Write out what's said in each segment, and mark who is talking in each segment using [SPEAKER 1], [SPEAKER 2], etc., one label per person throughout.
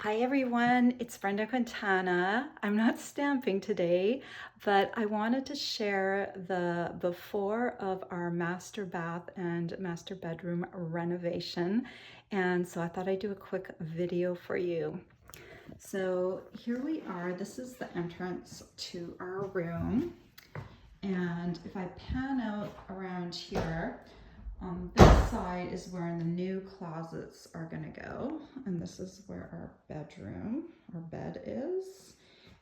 [SPEAKER 1] Hi everyone, it's Brenda Quintana. I'm not stamping today, but I wanted to share the before of our master bath and master bedroom renovation. And so I thought I'd do a quick video for you. So here we are. This is the entrance to our room. And if I pan out around here, on this side is where the new closets are going to go, and this is where our bed is.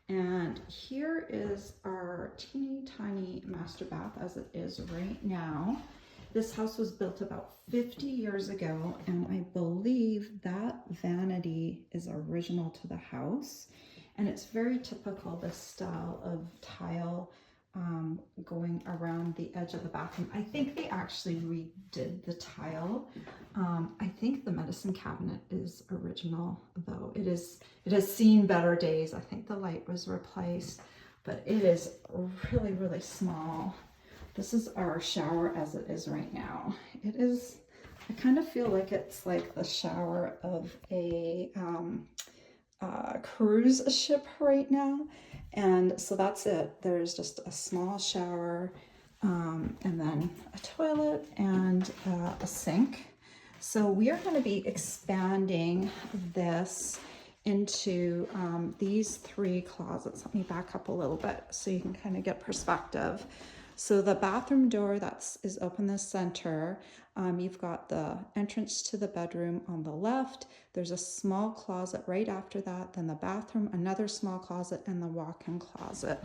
[SPEAKER 1] And here is our teeny tiny master bath as it is right now. This house was built about 50 years ago, and I believe that vanity is original to the house. And it's very typical, this style of tile going around the edge of the bathroom. I think they actually redid the tile. I think the medicine cabinet is original, though. It has seen better days. I think the light was replaced, but it is really, really small. This is our shower as it is right now. It is, I kind of feel like it's like the shower of a cruise ship right now. And so that's it. There's just a small shower and then a toilet and a sink. So we are going to be expanding this into these three closets. Let me back up a little bit so you can kind of get perspective. So the bathroom door is open the center. You've got the entrance to the bedroom on the left. There's a small closet right after that, then the bathroom, another small closet, and the walk-in closet.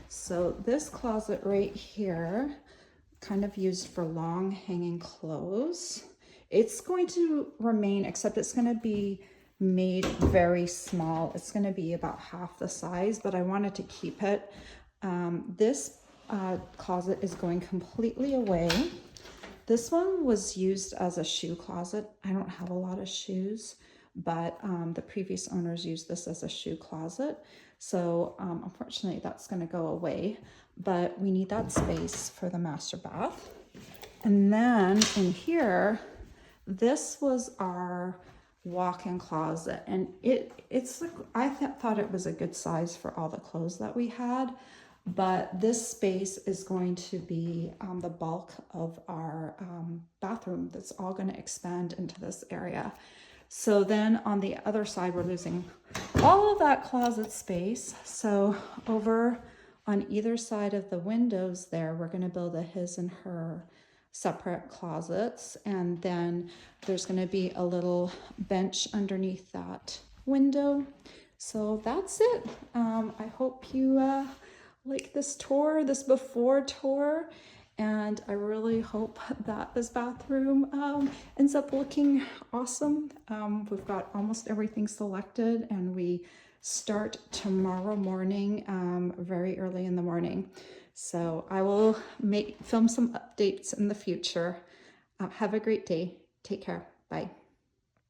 [SPEAKER 1] So this closet right here, kind of used for long hanging clothes. It's going to remain, except it's going to be made very small. It's going to be about half the size, but I wanted to keep it. This closet is going completely away. This one was used as a shoe closet. I don't have a lot of shoes, but the previous owners used this as a shoe closet. So unfortunately that's going to go away, but we need that space for the master bath. And then in here, this was our walk-in closet, and it's like, I thought it was a good size for all the clothes that we had. But this space is going to be the bulk of our bathroom. That's all going to expand into this area. So then on the other side, we're losing all of that closet space. So over on either side of the windows there, we're going to build a his and her separate closets. And then there's going to be a little bench underneath that window. So that's it. I hope you like this tour, this before tour, and I really hope that this bathroom ends up looking awesome. We've got almost everything selected, and we start tomorrow morning, very early in the morning. So I will film some updates in the future. Have a great day. Take care. Bye.